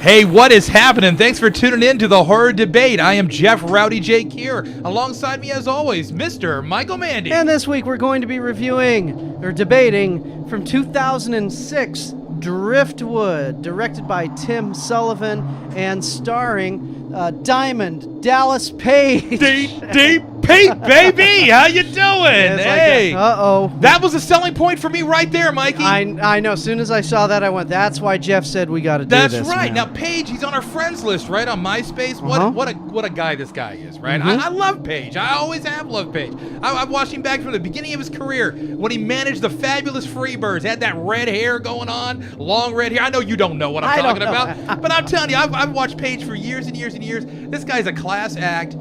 Hey, what is happening? Thanks for tuning in to the Horror Debate. I am Jeff Rowdy J. Keir. Alongside me, as always, Mr. Michael Mandy. And this week we're going to be reviewing, or debating, from 2006, Driftwood, directed by Tim Sullivan and starring Diamond Dallas Page. Deep Pete, baby! How you doing? Hey! Uh-oh. That was a selling point for me right there, Mikey. I know. As soon as I saw that, I went, that's why Jeff said we got to do this. That's right. Now, Paige, he's on our friends list, right, on MySpace. Uh-huh. What a guy this guy is, right? Mm-hmm. I love Paige. I always have loved Paige. I've watched him back from the beginning of his career when he managed the Fabulous Freebirds, had that red hair going on, long red hair. I know you don't know what I'm talking about, but I'm telling you, I've watched Paige for years and years and years. This guy's a class act,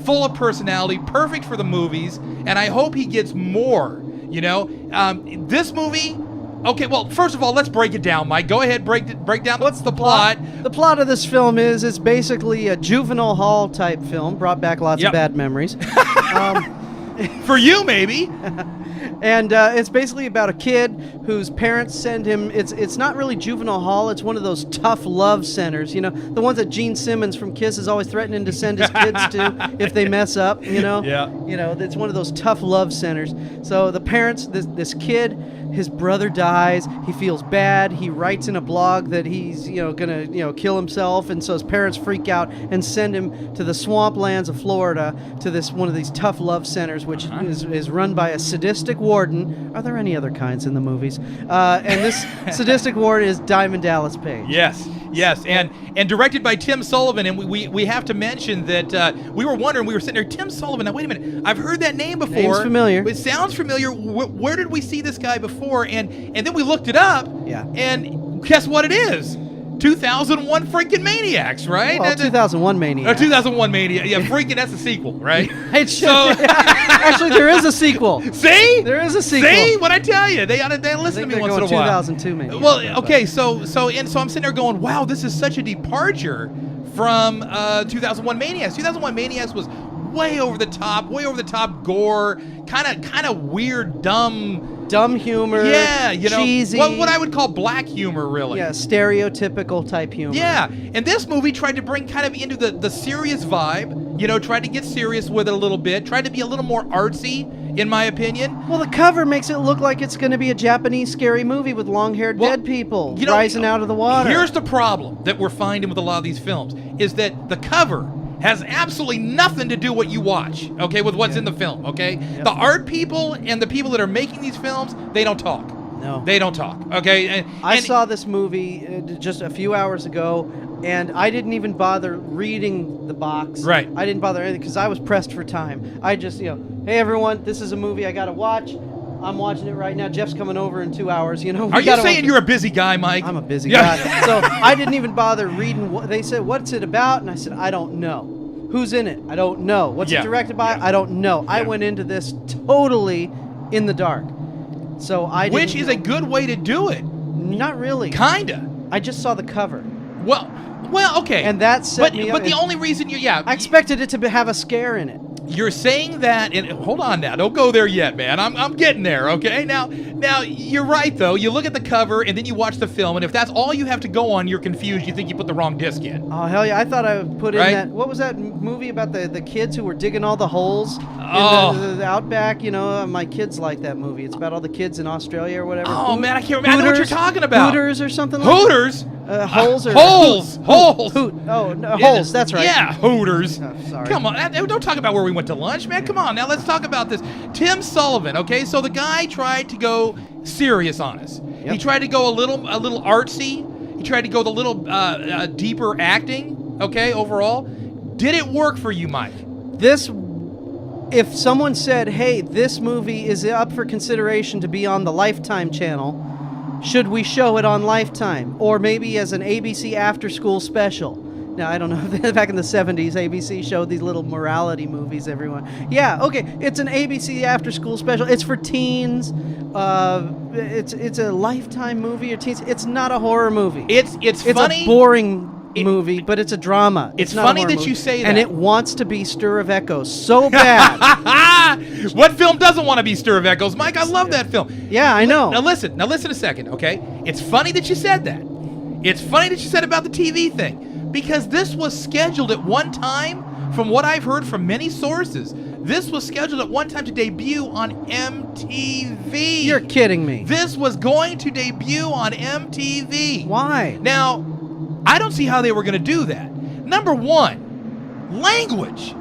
full of personality, perfect for the movies, and I hope he gets more, This movie... Okay, well, first of all, let's break it down, Mike. Go ahead, break down. What's the plot? The plot of this film is it's basically a juvenile hall type film, brought back lots of bad memories. For you, maybe. And it's basically about a kid whose parents send him. It's not really juvenile hall. It's one of those tough love centers, the ones that Gene Simmons from Kiss is always threatening to send his kids to if they mess up. Yeah. It's one of those tough love centers. So the parents, this kid, his brother dies. He feels bad. He writes in a blog that he's gonna kill himself, and so his parents freak out and send him to the swamplands of Florida to this one of these tough love centers, which is run by a sadistic warden. Are there any other kinds in the movies? And this sadistic warden is Diamond Dallas Page. Yes, and directed by Tim Sullivan. And we have to mention that we were wondering, we were sitting there, Tim Sullivan. Now wait a minute, I've heard that name before. Name's familiar. It sounds familiar. Where did we see this guy before? And then we looked it up. Yeah. And guess what it is? 2001 freaking Maniacs, right? Well, 2001 Maniacs. 2001 Maniacs. Yeah, freaking, that's a sequel, right? It should. Actually, there is a sequel. See? There is a sequel. See? What'd I tell you? They listen to me once in a while. 2002 Maniacs. Well, okay, so I'm sitting there going, wow, this is such a departure from 2001 Maniacs. 2001 Maniacs was way over the top gore, kind of weird, dumb humor. Yeah, cheesy. What I would call black humor, really. Yeah, stereotypical type humor. Yeah, and this movie tried to bring kind of into the serious vibe, tried to get serious with it a little bit, tried to be a little more artsy, in my opinion. Well, the cover makes it look like it's going to be a Japanese scary movie with long-haired dead people rising out of the water. Here's the problem that we're finding with a lot of these films, is that the cover has absolutely nothing to do what you watch, okay, with what's in the film, okay? Yep. The art people and the people that are making these films, they don't talk. No. They don't talk, okay? I saw this movie just a few hours ago, and I didn't even bother reading the box. Right. I didn't bother anything because I was pressed for time. I just, hey, everyone, this is a movie I got to watch. I'm watching it right now. Jeff's coming over in 2 hours. Are you saying you're a busy guy, Mike? I'm a busy guy. So I didn't even bother reading. They said, "What's it about?" And I said, "I don't know." Who's in it? I don't know. What's it directed by? I don't know. I went into this totally in the dark. So Which is a good way to do it. Not really. Kinda. I just saw the cover. Well, okay. And that set me up. But the only reason I expected it to have a scare in it. You're saying that, and hold on now, don't go there yet, man. I'm getting there, okay? Now you're right though. You look at the cover and then you watch the film, and if that's all you have to go on, you're confused. You think you put the wrong disc in. Oh hell yeah! I thought I put in that. What was that movie about the kids who were digging all the holes in the outback? My kids like that movie. It's about all the kids in Australia or whatever. Oh man, I can't remember. I know what you're talking about. Hooters or something like Hooters? Holes or Holes. Holes. Holes. That's right. Yeah, Hooters. Oh, sorry. Come on, don't talk about where we went to lunch, man. Come on, now let's talk about this. Tim Sullivan. Okay, so the guy tried to go serious on us. Yep. He tried to go a little artsy. He tried to go the little deeper acting. Okay, overall, did it work for you, Mike? If someone said, "Hey, this movie is up for consideration to be on the Lifetime channel," should we show it on Lifetime? Or maybe as an ABC after-school special? Now, I don't know. Back in the 70s, ABC showed these little morality movies, everyone. Yeah, okay, it's an ABC after-school special. It's for teens. It's a Lifetime movie or teens. It's not a horror movie. It's funny. It's a boring movie, but it's a drama. It's funny that you say that. And it wants to be Stir of Echoes so bad. What film doesn't want to be Stir of Echoes? Mike, I love that film. Yeah, I know. Now listen a second, okay? It's funny that you said that. It's funny that you said about the TV thing, because this was scheduled at one time, from what I've heard from many sources, this was scheduled at one time to debut on MTV. You're kidding me. This was going to debut on MTV. Why? Now, I don't see how they were going to do that. Number one, language.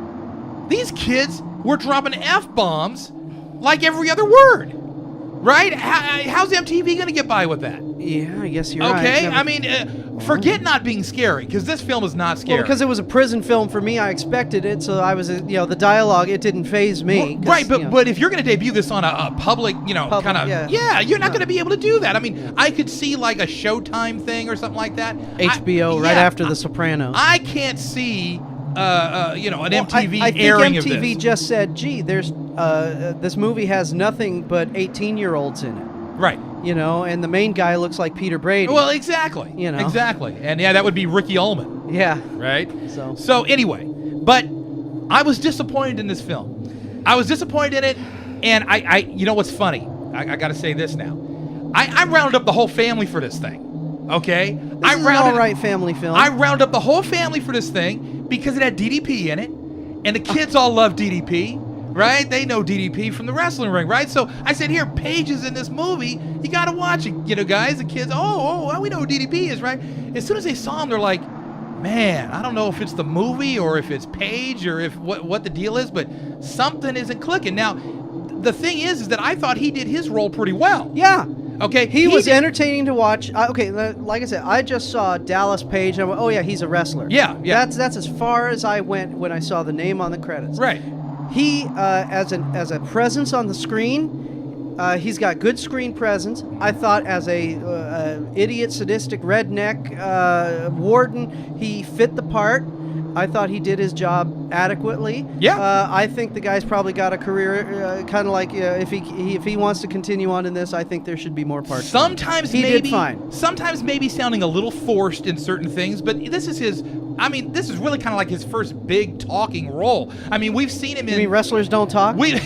These kids were dropping F-bombs like every other word, right? How's MTV going to get by with that? Yeah, I guess you're okay? right. I mean, forget not being scary, because this film is not scary. Well, because it was a prison film for me, I expected it, so I was, the dialogue, it didn't faze me. Well, right, but if you're going to debut this on a public, kind of, you're not going to be able to do that. I mean, I could see like a Showtime thing or something like that. HBO, right after The Sopranos. I can't see, an MTV airing of this. I think MTV just said, gee, there's this movie has nothing but 18-year-olds in it. Right. And the main guy looks like Peter Brady. Well, exactly. Exactly. And that would be Ricky Ullman. Yeah. Right? So anyway, but I was disappointed in this film. I was disappointed in it, and I you know what's funny? I got to say this now. I rounded up the whole family for this thing. Okay? This is an all right family film. I rounded up the whole family for this thing because it had DDP in it, and the kids all love DDP. Right? They know DDP from the wrestling ring, right? So I said, here, Paige is in this movie. You got to watch it. Guys, the kids, we know who DDP is, right? As soon as they saw him, they're like, man, I don't know if it's the movie or if it's Paige or if what the deal is, but something isn't clicking. Now, the thing is that I thought he did his role pretty well. Yeah. Okay. He was entertaining to watch. Like I said, I just saw Dallas Page. And I went, oh, yeah, he's a wrestler. Yeah. That's as far as I went when I saw the name on the credits. Right. He, as a presence on the screen, he's got good screen presence. I thought as a idiot, sadistic, redneck warden, he fit the part. I thought he did his job adequately. Yeah. I think the guy's probably got a career, kind of like if he wants to continue on in this, I think there should be more parts. Sometimes he maybe did fine. Sometimes maybe sounding a little forced in certain things, but this is his. I mean, this is really kind of like his first big talking role. I mean, we've seen him in. You mean wrestlers don't talk? We've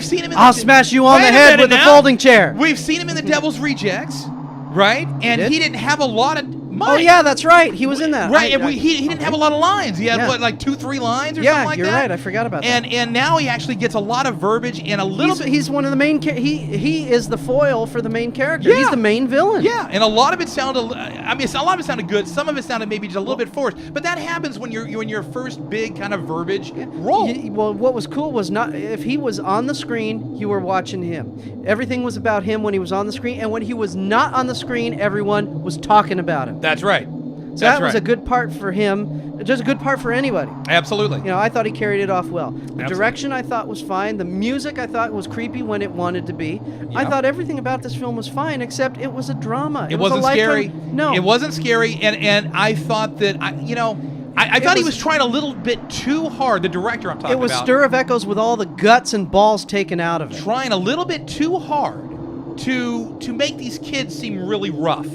seen him in. I'll smash you on the head with a folding chair. We've seen him in The Devil's Rejects, right? And he didn't have a lot of. Oh yeah, that's right. He was in that. Right, he didn't have a lot of lines. He had like 2-3 lines or something like that. Yeah, you're right. I forgot about that. And now he actually gets a lot of verbiage and a little bit. He's one of the main. He is the foil for the main character. Yeah. He's the main villain. Yeah, and a lot of it sounded. I mean, a lot of it sounded good. Some of it sounded maybe just a little bit forced. But that happens when you're in your first big kind of verbiage role. Well, what was cool was not if he was on the screen, you were watching him. Everything was about him when he was on the screen, and when he was not on the screen, everyone was talking about him. That's right. So that was a good part for him, just a good part for anybody. Absolutely. I thought he carried it off well. The direction I thought was fine. The music I thought was creepy when it wanted to be. Yep. I thought everything about this film was fine, except it was a drama. It wasn't scary. No. It wasn't scary, and I thought that, I thought he was trying a little bit too hard, the director I'm talking about. It was Stir of Echoes with all the guts and balls taken out of it. Trying a little bit too hard to make these kids seem really rough.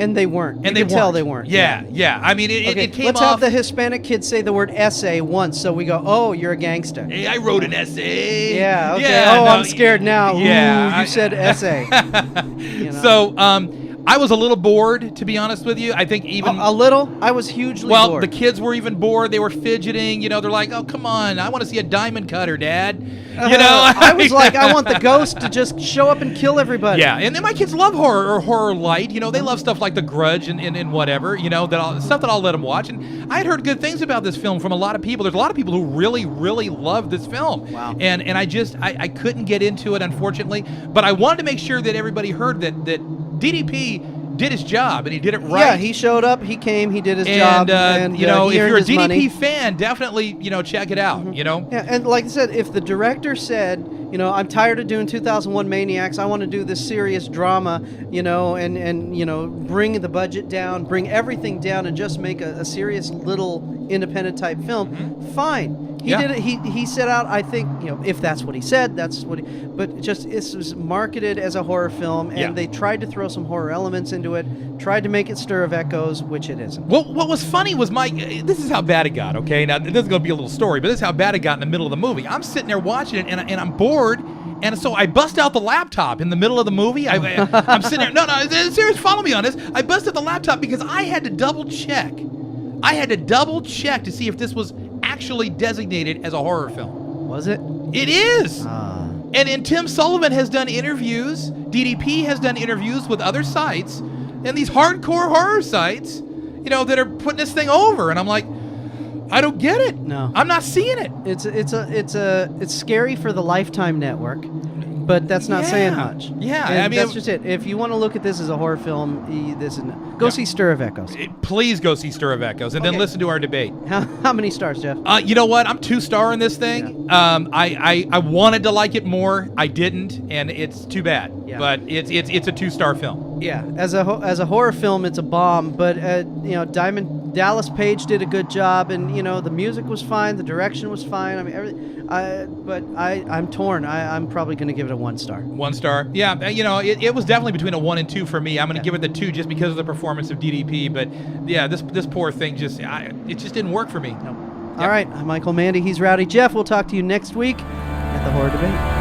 And they weren't. And you could tell they weren't. Yeah. I mean, it came Let's off. have the Hispanic kid say the word essay once, so we go, oh, you're a gangster. Hey, I wrote an essay. Yeah, okay. Yeah, I'm scared now. Yeah. Ooh, you said essay. So, I was a little bored, to be honest with you. I think even... A little? I was hugely bored. Well, the kids were even bored. They were fidgeting. They're like, oh, come on. I want to see a diamond cutter, Dad. I was like, I want the ghost to just show up and kill everybody. Yeah, and then my kids love horror or horror light. They love stuff like The Grudge and whatever, stuff that I'll let them watch. And I had heard good things about this film from a lot of people. There's a lot of people who really, really love this film. Wow. And I couldn't get into it, unfortunately. But I wanted to make sure that everybody heard that DDP did his job, and he did it right. Yeah, he showed up, he came, he did his job. And if you're a DDP money. fan, definitely, check it out, Yeah, and like I said, if the director said, I'm tired of doing 2001 Maniacs, I want to do this serious drama, and bring the budget down, bring everything down, and just make a serious little independent type film, fine. He did it. He set out. I think if that's what he said, that's what. But it was marketed as a horror film, and they tried to throw some horror elements into it. Tried to make it Stir of Echoes, which it isn't. Well, what was funny was this is how bad it got. Okay, now this is going to be a little story, but this is how bad it got in the middle of the movie. I'm sitting there watching it, and I'm bored. And so I bust out the laptop in the middle of the movie. I'm sitting there. No, serious. Follow me on this. I busted the laptop because I had to double check. I had to double check to see if this was actually designated as a horror film. Was it? It is. And Tim Sullivan has done interviews. DDP has done interviews with other sites, and these hardcore horror sites, that are putting this thing over. And I'm like, I don't get it. No, I'm not seeing it. It's scary for the Lifetime network, but that's not saying much. Yeah, and that's just it. If you want to look at this as a horror film, go see Stir of Echoes. Please go see Stir of Echoes, and then listen to our debate. How many stars, Jeff? You know what? I'm 2-star in this thing. Yeah. I wanted to like it more. I didn't, and it's too bad. Yeah. But it's a 2-star film. Yeah, as a horror film, it's a bomb. But Dallas Page did a good job, and the music was fine, the direction was fine. I mean, everything. But I'm torn. I'm probably going to give it a 1 star. 1 star. Yeah, it was definitely between a 1 and 2 for me. I'm going to give it the 2 just because of the performance of DDP. But yeah, this poor thing it just didn't work for me. Nope. All right, I'm Michael Mandy. He's Rowdy. Jeff, we'll talk to you next week at the Horror Debate.